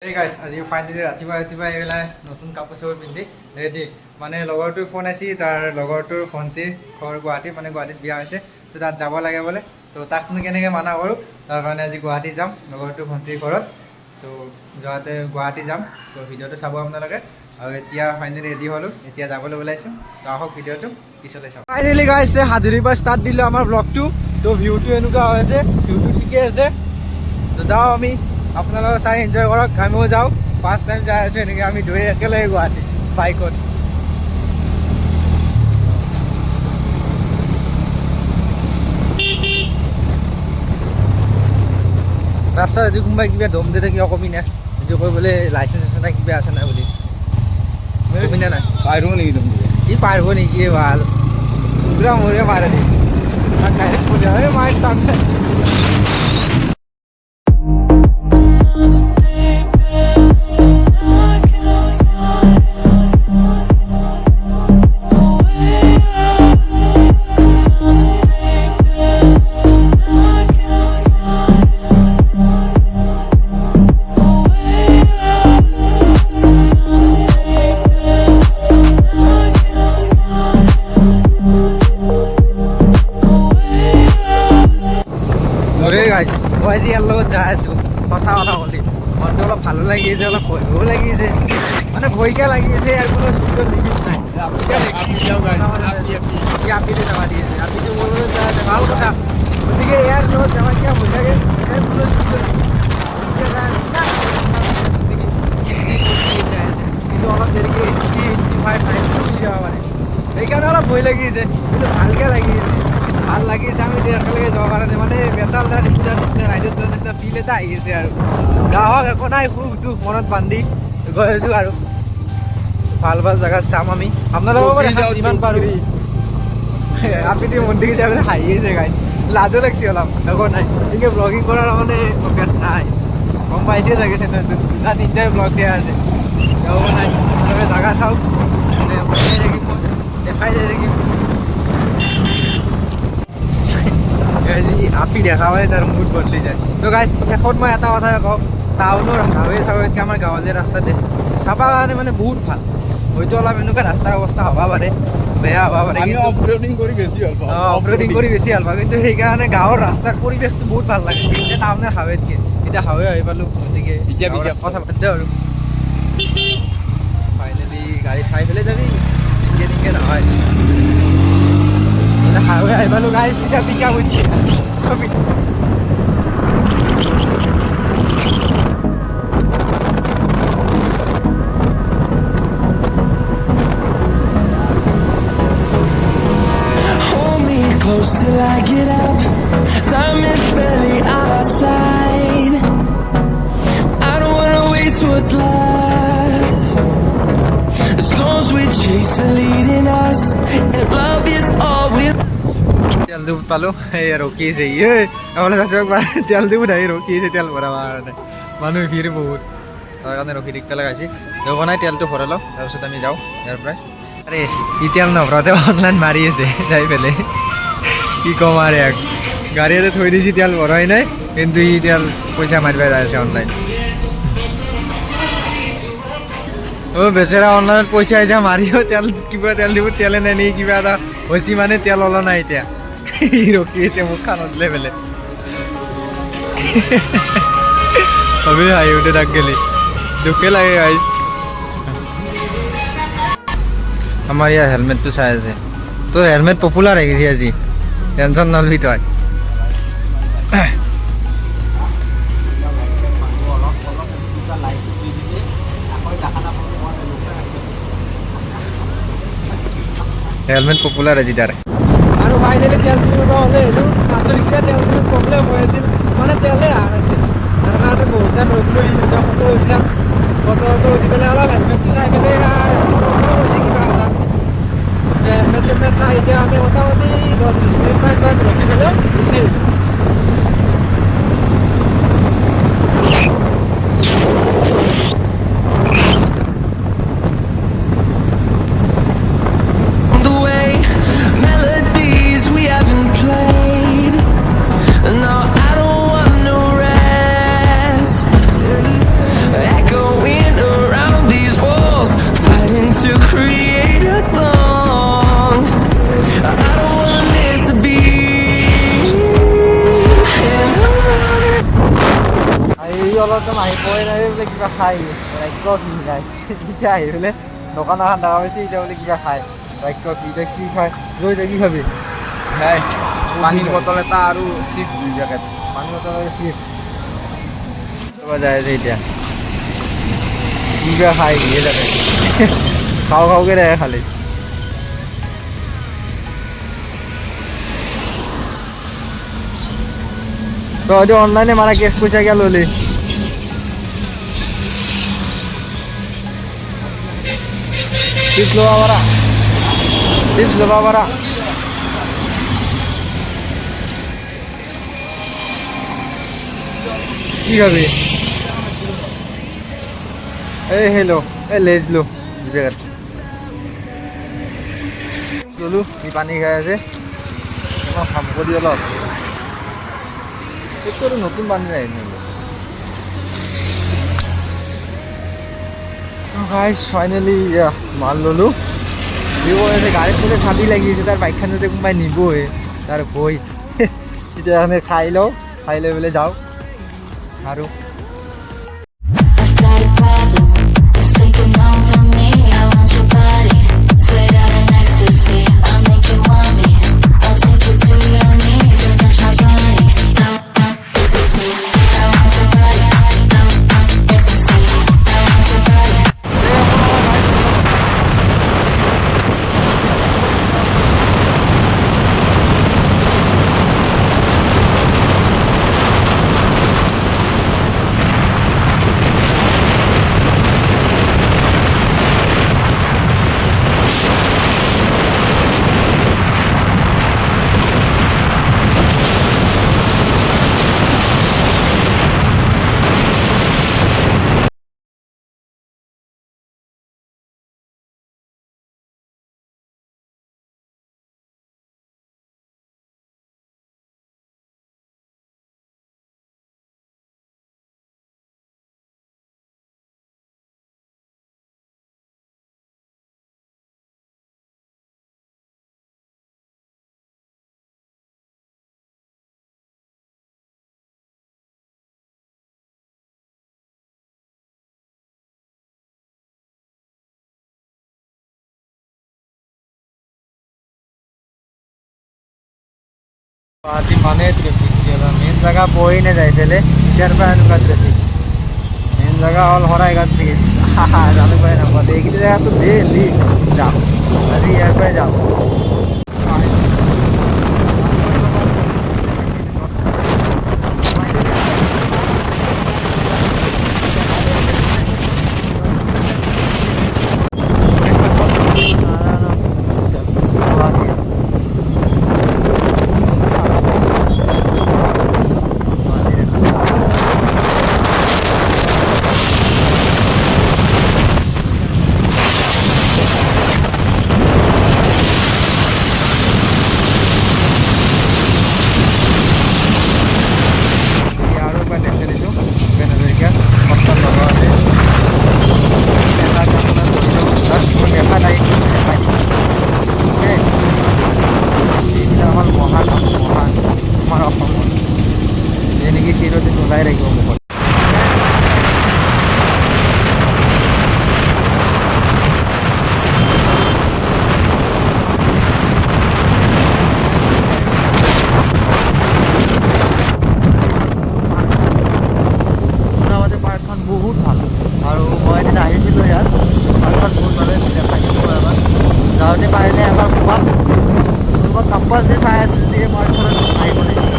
Hey guys, আজি finally ৰাতিপুৱা এইবিলাক নতুন কাপোৰ চাপোৰ পিন্ধি ৰেডি মানে লগৰটোৰ ফোন আছে তাৰ লগৰটোৰ ভণ্টিৰ ঘৰ গুৱাহাটী মানে গুৱাহাটীত বিয়া হৈছে তো তাত যাব লাগে বোলে তো তাকনো কেনেকৈ মানা কৰোঁ তাৰ কাৰণে আজি গুৱাহাটী যাম লগৰটোৰ ভণ্টিৰ ঘৰত তো যোৱাতে গুৱাহাটী যাম তো ভিডিঅ'টো চাব আপোনালোকে আৰু এতিয়া ফাইনেলি ৰেডি হ'লোঁ এতিয়া যাবলৈ ওলাইছোঁ তো আহক ভিডিঅ'টো পিছলৈ চাওঁ ফাইনেলি গাইছ হাজুৰীৰ পৰা ষ্টাৰ্ট দিলোঁ আমাৰ ব্লগটো তো ভিউটো এনেকুৱা হৈ আছে ভিউটো ঠিকে আছে তো যাওঁ আমি আপোনালোকে চাই এনজয় কৰক আমিও যাওঁ ফাৰ্ষ্ট টাইম যাই আছোঁ এনেকৈ আমি দুই একেলগে গুৱাহাটী বাইকত ৰাস্তাত আজি কোনোবাই কিবা দম দি কিবা কবি নাই যে কৈ বোলে লাইচেঞ্চ আছে নাই কিবা আছে নাই বুলি কবি নাই পাৰিব নেকি দম ই পাৰিব নেকি ভাল কুকুৰা মৰে মাৰে দে তাক ডাইৰেক্ট কৈ দিয়া মাৰ টান মই আজি ইয়াৰ লগত যাই আছোঁ সঁচা কথা ক'লি মনটো অলপ ভালো লাগি আছে অলপ ভয়ো লাগি আছে মানে ভয়কে লাগি আছে ইয়াৰ কোনো স্পীডৰ লিমিট নাই আপিতে যাবা দি আছে আপিটো ক'বলৈ ভাল কথা গতিকে ইয়াৰ লগত যাবা কিয় ভয় লাগে ইয়াৰ কোনো স্পীডৰ কিন্তু অলপ দেৰিকৈ 85 যাব পাৰে সেইকাৰণে অলপ ভয় লাগি আছে কিন্তু ভালকৈ লাগি আছে ভাল লাগিছে আমি একেলগে যাব কাৰণে মানে বেতাল পূজাৰ নিচিনা ৰাইডত যোৱাৰ নিচিনা ফিল এটা আহি আছে আৰু গাঁৱত একো নাই সুখ দুখ মনত বান্ধি গৈ আছোঁ আৰু ভাল ভাল জেগাত চাম আমি আপোনালোকৰ যিমান পাৰোঁ আপুনি মন্দিৰ হিচাপে হাঁহি আছে গাইছ লাজো লাগিছে অলপ একো নাই এনেকৈ ব্লগিং কৰাৰ মানে অভ্যাস নাই গম পাইছে চাগে চেনেলটোত দুটা তিনিটাই ব্লগ দিয়া আছে একো নাই আপোনালোকে জেগা চাওক দেখাই যাই থাকিম আপি দেখা পালে তাৰ মুড বদলি যায় তো গাইছ শেষত মই এটা কথা কওঁ টাউনৰ হাৱে চাৱেতকৈ আমাৰ গাঁৱলীয়া ৰাস্তা দে চাব কাৰণে মানে বহুত ভাল হয়তো অলপ এনেকুৱা ৰাস্তাৰ অৱস্থা হ'ব পাৰে বেয়া হ'ব পাৰে অফৰোডিং কৰি বেছি ভাল পাওঁ কিন্তু সেইকাৰণে গাঁৱৰ ৰাস্তাৰ পৰিৱেশটো বহুত ভাল লাগে এতিয়া টাউনৰ হাৱেতকৈ এতিয়া হাৱে আহি পালোঁ গতিকে কথা পাতি দিওঁ আৰু ফাইনেলি গাড়ী চাই পেলাই যাবি এনেকৈ নহয় হাৱে আহি পালোঁ গাড়ী চিধা পিকা উঠছে Close till I get up. Time is barely on our side. I don't wanna waste what's left. The storms we chase are leading us, and love is all we'll. তেল দিব পালোঁ এই ৰখি আছে এফালে চাইছোঁ তেল দিব নাই ৰখি আছে তেল ভৰাব কাৰণে মানুহ ভিৰ বহুত তাৰ কাৰণে ৰখি থাকিব লগা হৈছে দেওবা নাই তেলটো ভৰাই লওঁ তাৰপিছত আমি যাওঁ ইয়াৰ পৰাই আৰে ই তেল নভৰাওঁতে অনলাইন মাৰি আছে যাই পেলাই কি ক'ম আৰু এক গাড়ীতে থৈ দিছে তেল ভৰাই নাই কিন্তু ই তেল পইচা মাৰিব যাই আছে অনলাইন বেচেৰা অনলাইনত পইচা আহিছে মাৰিও তেল কিবা তেল দিব তেলে নাই নেকি কিবা এটা হৈছে মানে তেল ওলোৱা নাই এতিয়া ই ৰখি আছে মোক খানত লৈ পেলাই ভাবি হাঁহি উঠে তাক গেলি দুখে লাগে গাইছ আমাৰ ইয়াৰ হেলমেটটো চাই আছে তোৰ হেলমেট পপুলাৰ হৈ গৈছে আজি টেনশ্যন নলবি তই হেলমেট পপুলাৰ আজি তাৰ আৰু ফাইনেলি তেল দিব হ'লে সেইটো নাটৰিকিটা তেল দিব প্ৰব্লেম হৈ আছিল মানে তেলেই অহা নাছিল তাৰ কাৰণে বহুত টাইম ৰখিলোঁ ফটো উঠিলাম ফটো উঠি পেলাই অলপ হেলমেটটো চাই পেলাই আৰু হৈছে কিবা এটা হেলমেট চেলমেট চাই এতিয়া আমি মোটামুটি 10-20 মিনিটমান ৰখি পেলাই গুচি Melodies we haven't played. No, I don't want no rest. Echo কয় নাই বোলে কিবা খাই বাক্য কি নাই এতিয়া আহি পেলাই দোকান এখন দেখা পাইছে এতিয়া বোলে কিবা খায় বাক্য কি এতিয়া কি খায় ৰৈ এতিয়া কি খাবি নাই পানীৰ বটল এটা আৰু চিপ 2 পেকেট পানী বটল চিপছ যায় আছে এতিয়া কিবা খাই দিয়ে যাবে খাও খাওকে দেখে খালি তো হয়তো অনলাইনে মারা কেস পয়সা গেল হলে চিপস লোবা বারা কি খাবি এই হেলো এই লেজ লো ললো কি পানী খাই আছে খাম কৰি অলপ একটু নতুন পানী নাই গাইজ ফাইনেলি মাল ললো দিব গাড়ীত বোলে চাবি লাগি আছে তাৰ বাইকখন যদি কোনোবাই নিবই তাৰ ভয় এতিয়া খাই লওঁ খাই লৈ পেলাই যাওঁ আৰু I've got a problem. It's taking over me. I want your body. Sweat out in ecstasy. I'll make you want me. I'll take you to your knees and touch my body. Ecstasy. I want your body. Ecstasy. I want your body. Party মানে traffic main জেগা পোৱাই নাযায় পেলে এতিয়াৰ পৰা এনেকুৱা traffic main জেগা হ'ল শৰাইঘাট ব্ৰিজ জানো পাই নাপাতে এইকেইটা জেগাটো ডেইলি যাম আজি ইয়াৰ পৰাই যাম চিৰদিন ওলাই ৰাখিব মুখত পাৰ্কখন বহুত ভাল আৰু মই এদিন আহিছিলোঁ ইয়াত পাৰ্কখন বহুত ভাল হৈছিলে থাকিছিলোঁ এবাৰ যাওঁতে পাৰিলে এবাৰ সোমাম মই কাম্পাছ যে চাই আছোঁ যদি এই পাৰ্কখনত আহিব লাগিছিল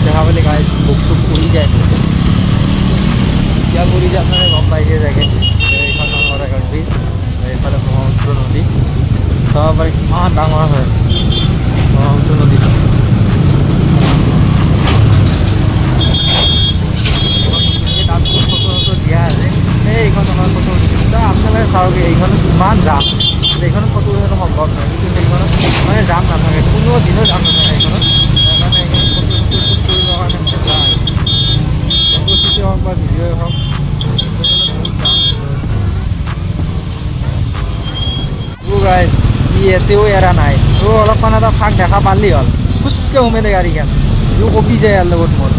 দেখা পালে গাইজ বুক চুক উৰি যায় এতিয়া উৰি যায় আপোনালোকে গম পাইছে চাগে এইখন শৰাইঘাট ব্ৰিজ এইফালে ব্ৰহ্মপুত্ৰ নদী চাব পাৰি কিমান ডাঙৰ হয় ব্ৰহ্মপুত্ৰ নদীটো তাত ফটো দিয়া আছে এইখন ফটো আপোনালোকে চাওঁগে এইখন কিমান যাম এইখনত ফটো উঠাটো সম্ভৱ নহয়, কিন্তু সেইখনত মানে যাম নাথাকে, কোনো দিনো যাম নাথাকে এইখনত। মানে এইখনত ফটো শ্বুট কৰিবৰ কাৰণে মজা হয়। ফটো শ্বুটেই হওক বা ভিডিঅ'ই হওক, গাইজ ই এতেও এৰা নাই। অলপমান এটা ফাঁক দেখা পালি হ'ল, খুচকে সোমাই দে গাড়ীখন, ইও কপি যায় ইয়াৰ লগত মোৰ।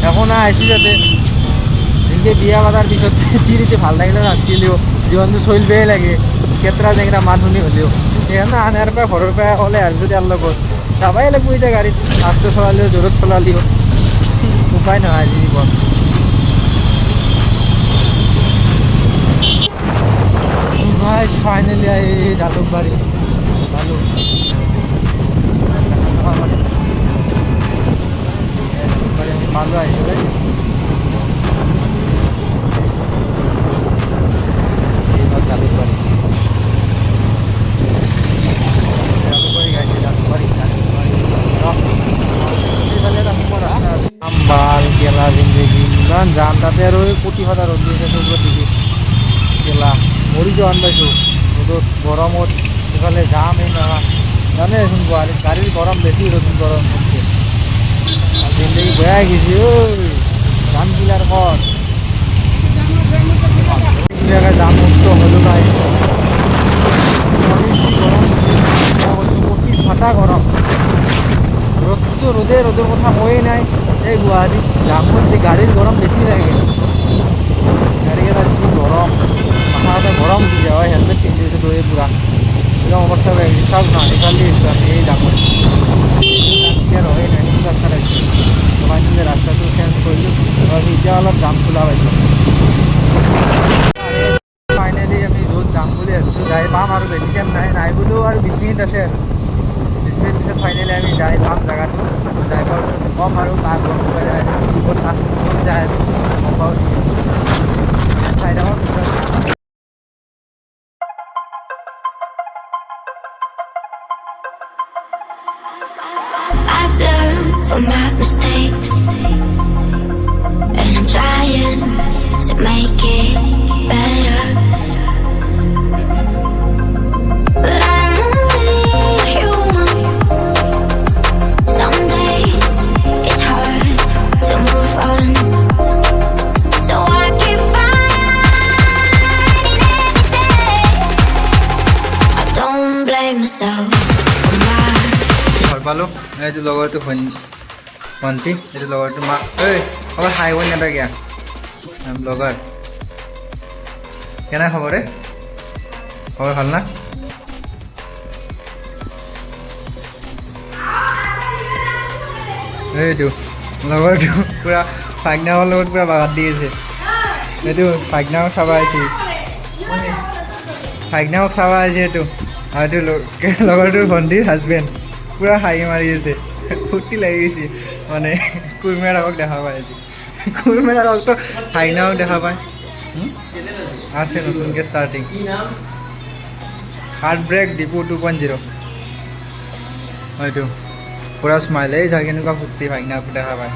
একো নাই, আহিছোঁ যাতে এনেকৈ বিয়া পাতাৰ পিছত তিৰিটো ভাল লাগিলে নাথাকিলেও জীৱনটো চলিবই লাগে, কেতৰা জেংৰা মানুহ হ'লেও। সেইকাৰণে আনাৰ পৰা ঘৰৰ পৰা ওলাই আহিছোঁ ইয়াৰ লগত, যাবাই লাগিব এতিয়া গাড়ীত, আস্তে চলালেও জোৰত চলালেও উপায় নহয় আজি জীৱন। ফাইনেলি আহি জালুকবাৰী পালোঁ। জালুকবাৰী আমি পালোঁ আহি পেলাই। জালুকবাৰী গাইছে, জালুকবাৰী আম্বাল গেলা জিন্দগী ইমান যাম, তাতে আৰু এই কোটি ফটা ৰ'দ দিছে চৌব্বত ডিগ্ৰী গেলা, মৰি যোৱান পাইছোঁ ৰ'দত গৰমত। এইফালে যাম এই নহয় জানেচোন, গুৱাহাটীত গাড়ীৰ গৰম বেছি, ৰ'দ গৰম হচ্ছে। আৰু জিন্দগী বেয়া গৈছে ঐ, যাম কিলাৰ কত যাম মুক্ত হ'লো নাই। গৰম হৈছে কৈছোঁ, কোটিৰ ফটা গৰম। ৰ'দটো ৰ'দৰ কথা কৈয়ে নাই। এই গুৱাহাটীত জামত গাড়ীৰ গৰম বেছি লাগে, গাড়ীকেইটা যি গৰম, মাথা গৰম উঠি যায়। হয় হেলমেট পিন্ধি আছোঁ দৌৰে পূৰা, একদম অৱস্থা বেয়া হৈছে। চাওক না এইফালে আছোঁ আমি এই জামত, ক্লিয়াৰ হয় নাই, সেইটো ৰাস্তাত আহিছোঁ। ফাইনেলি ৰাস্তাটো চেঞ্জ কৰিলোঁ, এতিয়া অলপ জাম খোলা পাইছোঁ। ফাইনেলি আমি য'ত যাম বুলি ভাবিছোঁ যাই পাম, আৰু বেছি টাইম নাই বুলিও আৰু 20 মিনিট আছে, আৰু 20 মিনিট পিছত ফাইনেলি আমি যাই পাম জেগাটো। যাই পোৱাৰ পিছত ক'ম আৰু তাক গম পোৱা যায় কি কথা, ক'ত যাই আছোঁ গম পাওঁ। চাই থাকক। I've learned from my mistakes, and I'm trying to make it better. But I'm only human. Some days it's hard to move on, so I keep fighting every day. I don't blame myself for my ঘৰ পালোঁ। এইটো লগৰটো ভণ্টি, এইটো লগৰটো মা। ঐ খবৰ হাই হৈ নাথাকিয়া লগৰ, কেনে খবৰ? খবৰ ভাল না? এইটো লগৰটো পূৰা ফাইগনাৰ লগত পূৰা বাগাত দি আছে। এইটো ফাইগনাক চাব আহিছে, ফাইগনাক চাব আহিছে এইটো। আৰু এইটো লগৰটোৰ ভণ্টিৰ হাজবেণ্ড, পূৰা হাঁহি মাৰি আছে, ফূৰ্তি লাগি গৈছে। মানে কুৰমেৰ আগক দেখা পাই আজি, কুৰমেৰ আগকতো ফাইগনাক দেখা পায়। আছে নতুনকৈ ষ্টাৰ্টিং, হাৰ্ট ব্ৰেক ডিপু 2.0। হয়তো পূৰা স্মাইল, এই যাই কেনেকুৱা ফূৰ্তি ফাইগনাক দেখা পায়।